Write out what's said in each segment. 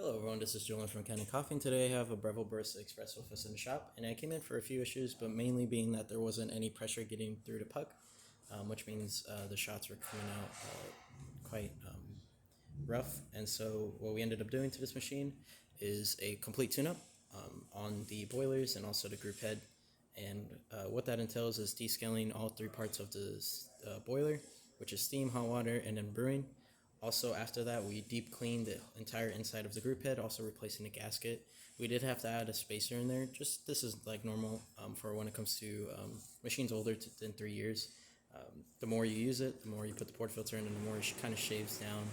Hello everyone, this is Julian from Kanen Coffee, and today I have a Breville Barista Espresso with us in the shop, and I came in for a few issues, but mainly being that there wasn't any pressure getting through the puck, which means the shots were coming out quite rough, and so what we ended up doing to this machine is a complete tune-up on the boilers and also the group head, and what that entails is descaling all three parts of the boiler, which is steam, hot water, and then brewing. Also, after that, we deep cleaned the entire inside of the group head, also replacing the gasket. We did have to add a spacer in there. Just this is like normal for when it comes to machines older than 3 years. The more you use it, the more you put the portafilter in, and the more it kind of shaves down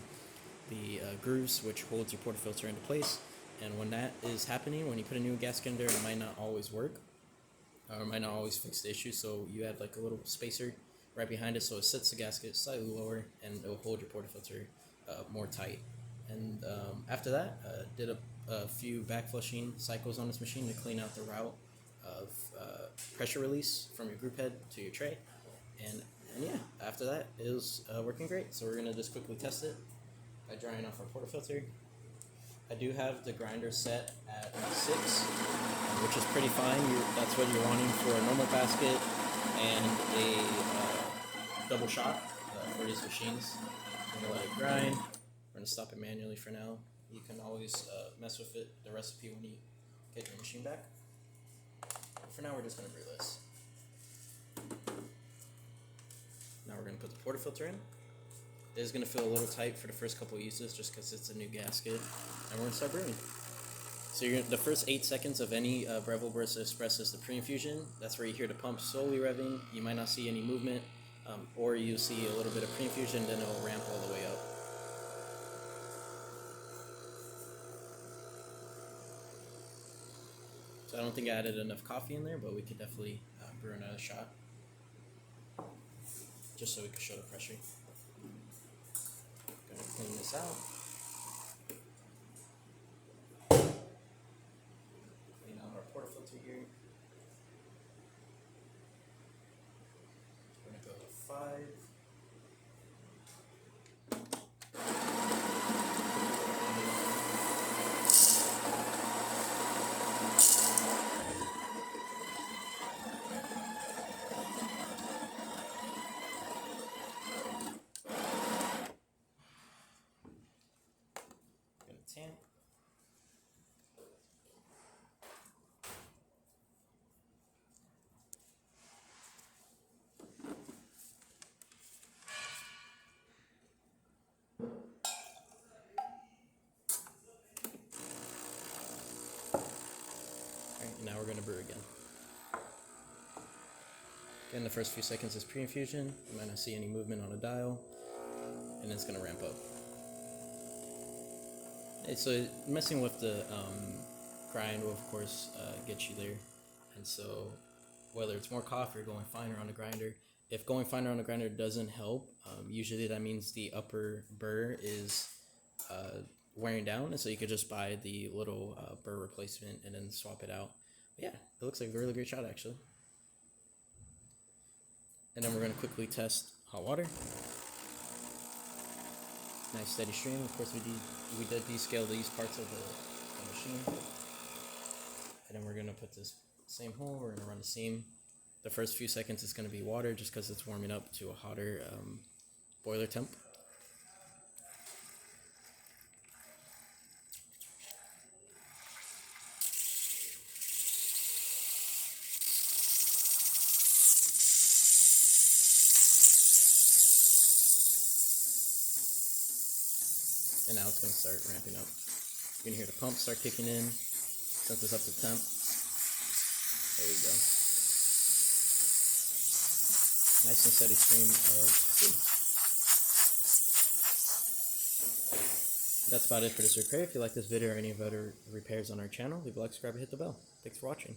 the grooves, which holds your portafilter into place. And when that is happening, when you put a new gasket in there, it might not always work, or it might not always fix the issue. So you add like a little spacer right behind it, so it sets the gasket slightly lower and it will hold your portafilter more tight. And after that, did a few back flushing cycles on this machine to clean out the route of pressure release from your group head to your tray. And yeah, after that, it was working great. So we're gonna just quickly test it by drying off our portafilter. I do have the grinder set at 6, which is pretty fine. That's what you're wanting for a normal basket and a double shot for these machines. I'm going to let it grind. We're going to stop it manually for now. You can always mess with it, the recipe, when you get your machine back. But for now, we're just going to brew this. Now we're going to put the portafilter in. It is going to feel a little tight for the first couple of uses just because it's a new gasket. And we're going to start brewing. So the first 8 seconds of any Breville Barista Espresso is the pre-infusion. That's where you hear the pump slowly revving. You might not see any movement. Or you see a little bit of pre-infusion, then it will ramp all the way up. So I don't think I added enough coffee in there, but we could definitely brew another shot, just so we can show the pressure. Gonna clean this out. Clean out our portafilter here. We're gonna go to 5. Gonna tamp. Alright, now we're going to brew again. Again, the first few seconds is pre-infusion. You might not see any movement on the dial, and it's going to ramp up. So messing with the grind will, of course, get you there. And so whether it's more coffee or going finer on the grinder, if going finer on the grinder doesn't help, usually that means the upper burr is wearing down, and so you could just buy the little burr replacement and then swap it out. But yeah, it looks like a really great shot actually. And then we're going to quickly test hot water. Nice steady stream. Of course, we did descale these parts of the machine. And then we're going to put this same hole. We're going to run the seam. The first few seconds is going to be water just because it's warming up to a hotter boiler temp. And now it's going to start ramping up. You can hear the pump start kicking in. Since it's up to temp. There you go. Nice and steady stream of steam. That's about it for this repair. If you like this video or any of other repairs on our channel, leave a like, subscribe, and hit the bell. Thanks for watching.